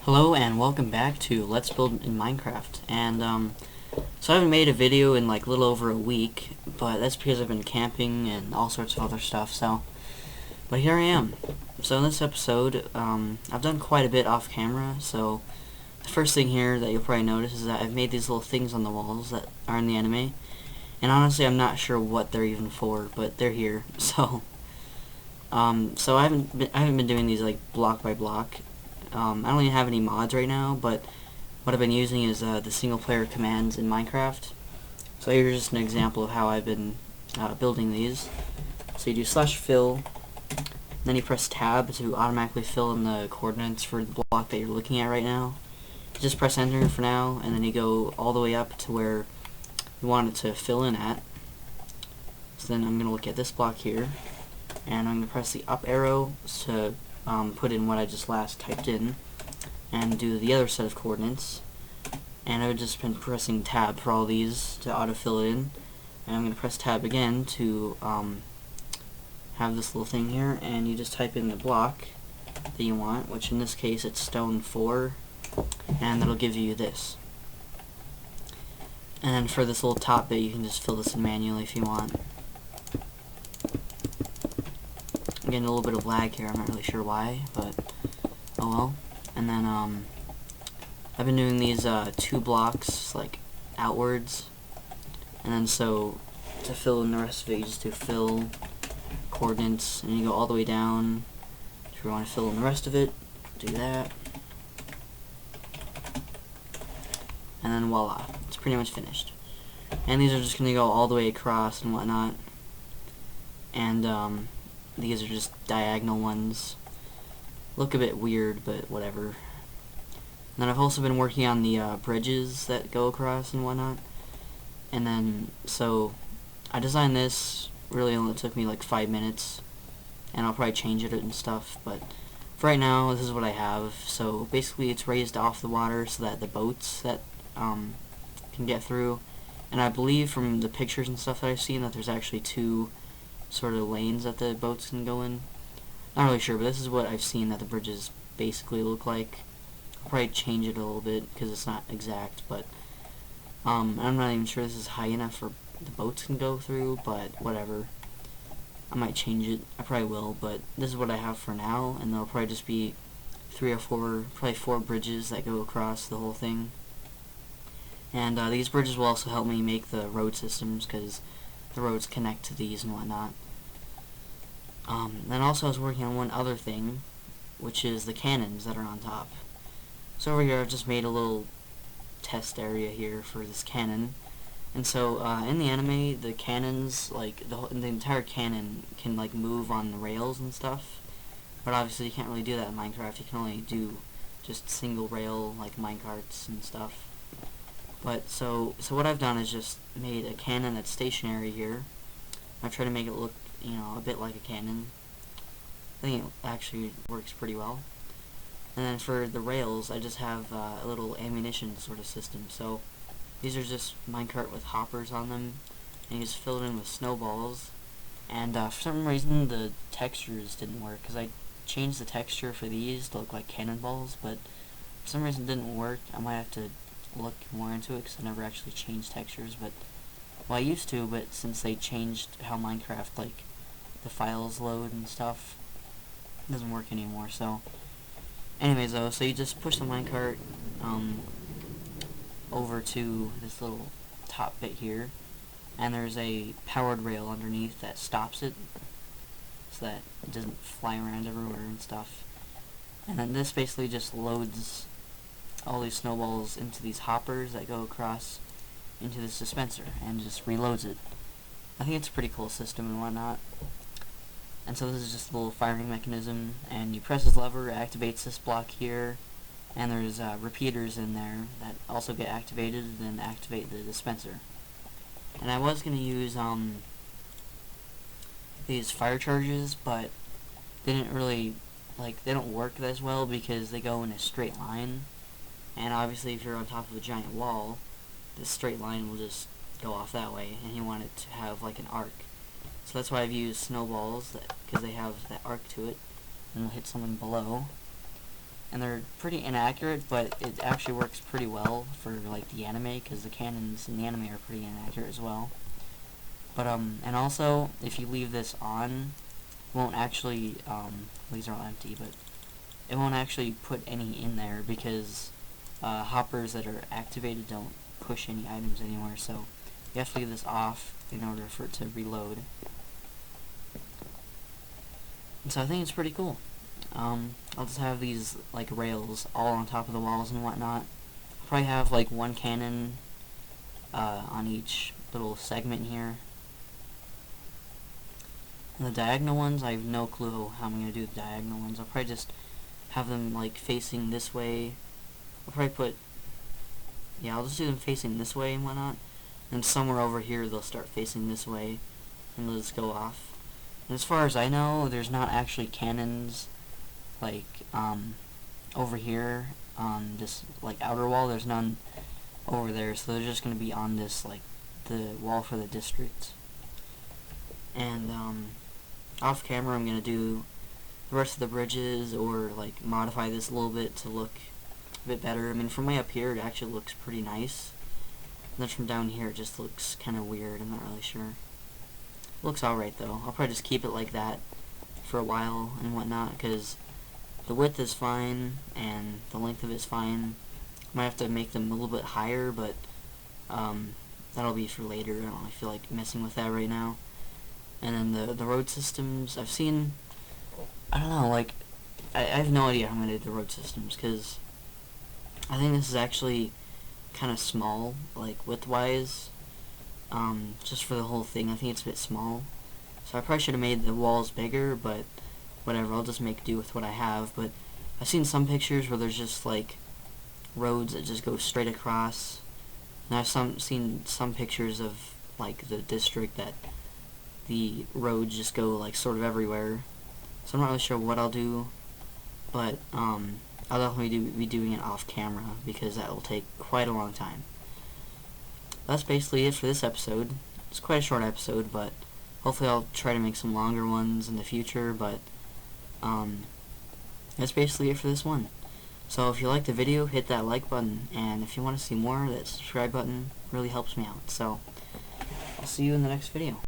Hello and welcome back to Let's Build in Minecraft. And so I haven't made a video in like a little over a week, but that's because I've been camping and all sorts of other stuff. But here I am. So in this episode, I've done quite a bit off camera. So the first thing here that you'll probably notice is that I've made these little things on the walls that are in the anime. And honestly, I'm not sure what they're even for, but they're here. So I haven't been doing these like block by block. I don't even have any mods right now, but what I've been using is the single player commands in Minecraft. So here's just an example of how I've been building these. So you do /fill, then you press tab to automatically fill in the coordinates for the block that you're looking at right now. Just press enter for now, and then you go all the way up to where you want it to fill in at. So then I'm going to look at this block here, and I'm going to press the up arrow to put in what I just last typed in, and do the other set of coordinates. And I've just been pressing tab for all these to autofill it in, and I'm going to press tab again to have this little thing here, and you just type in the block that you want, which in this case it's stone 4, and that'll give you this. And then for this little top bit, you can just fill this in manually if you want. I'm getting a little bit of lag here, I'm not really sure why, but oh well. And then I've been doing these 2 blocks like outwards, and then so to fill in the rest of it, you just do fill coordinates, and you go all the way down. If you want to fill in the rest of it, do that, and then voila, it's pretty much finished. And these are just going to go all the way across and whatnot, and these are just diagonal ones. Look a bit weird, but whatever. And then I've also been working on the bridges that go across and whatnot. And then, so, I designed this, really only took me like 5 minutes. And I'll probably change it and stuff, but for right now, this is what I have. So, basically it's raised off the water so that the boats that can get through. And I believe from the pictures and stuff that I've seen that there's actually 2 sort of lanes that the boats can go in. Not really sure, but this is what I've seen that the bridges basically look like. I'll probably change it a little bit because it's not exact, but I'm not even sure this is high enough for the boats can go through, but whatever. I might change it. I probably will, but this is what I have for now, and there'll probably just be 3 or 4, probably 4 bridges that go across the whole thing. And these bridges will also help me make the road systems because the roads connect to these and whatnot. Then also I was working on one other thing, which is the cannons that are on top. So over here I've just made a little test area here for this cannon. And so in the anime, the cannons, like the entire cannon can like move on the rails and stuff. But obviously you can't really do that in Minecraft. You can only do just single rail like minecarts and stuff. But so what I've done is just made a cannon that's stationary here. I've tried to make it look, a bit like a cannon. I think it actually works pretty well. And then for the rails, I just have a little ammunition sort of system. So these are just minecart with hoppers on them, and you just fill it in with snowballs. And for some reason, the textures didn't work, because I changed the texture for these to look like cannonballs, but for some reason it didn't work. I might have to look more into it, because I never actually changed textures, but well, I used to, but since they changed how Minecraft, like, the files load and stuff, it doesn't work anymore. So anyways though, so you just push the minecart over to this little top bit here, and there's a powered rail underneath that stops it so that it doesn't fly around everywhere and stuff. And then this basically just loads all these snowballs into these hoppers that go across into this dispenser and just reloads it. I think it's a pretty cool system and whatnot. And so this is just a little firing mechanism, and you press this lever, it activates this block here, and there's repeaters in there that also get activated and activate the dispenser. And I was going to use these fire charges, but they didn't really, they don't work as well because they go in a straight line, and obviously if you're on top of a giant wall, this straight line will just go off that way, and you want it to have like an arc. So that's why I've used snowballs, because they have that arc to it, and will hit someone below. and they're pretty inaccurate, but it actually works pretty well for like the anime, because the cannons in the anime are pretty inaccurate as well. But and also if you leave this on, it won't actually these are all empty, but it won't actually put any in there, because hoppers that are activated don't push any items anywhere, so you have to leave this off in order for it to reload. And so I think it's pretty cool. I'll just have these like rails all on top of the walls and whatnot. I'll probably have like one cannon on each little segment here. And the diagonal ones, I have no clue how I'm going to do the diagonal ones. I'll probably just have them like facing this way. I'll probably I'll just do them facing this way and whatnot. And somewhere over here they'll start facing this way, and they'll just go off. And as far as I know, there's not actually cannons like over here on this like outer wall. There's none over there, so they're just going to be on this like the wall for the district. And off camera I'm going to do the rest of the bridges, or like modify this a little bit to look a bit better. I mean, from way up here it actually looks pretty nice, and then from down here it just looks kind of weird. I'm not really sure. It looks alright though. I'll probably just keep it like that for a while and whatnot, because the width is fine and the length of it is fine. Might have to make them a little bit higher, but that'll be for later. I don't really feel like messing with that right now. And then the road systems, I've seen, I don't know, like, I have no idea how I'm going to do the road systems, because I think this is actually kind of small, like, width-wise, just for the whole thing. I think it's a bit small. So I probably should have made the walls bigger, but whatever, I'll just make do with what I have. But I've seen some pictures where there's just, like, roads that just go straight across. And I've seen some pictures of, like, the district that the roads just go, like, sort of everywhere. So I'm not really sure what I'll do, but I'll definitely be doing it off camera, because that will take quite a long time. That's basically it for this episode. It's quite a short episode, but hopefully I'll try to make some longer ones in the future, but that's basically it for this one. So if you liked the video, hit that like button, and if you want to see more, that subscribe button really helps me out. So I'll see you in the next video.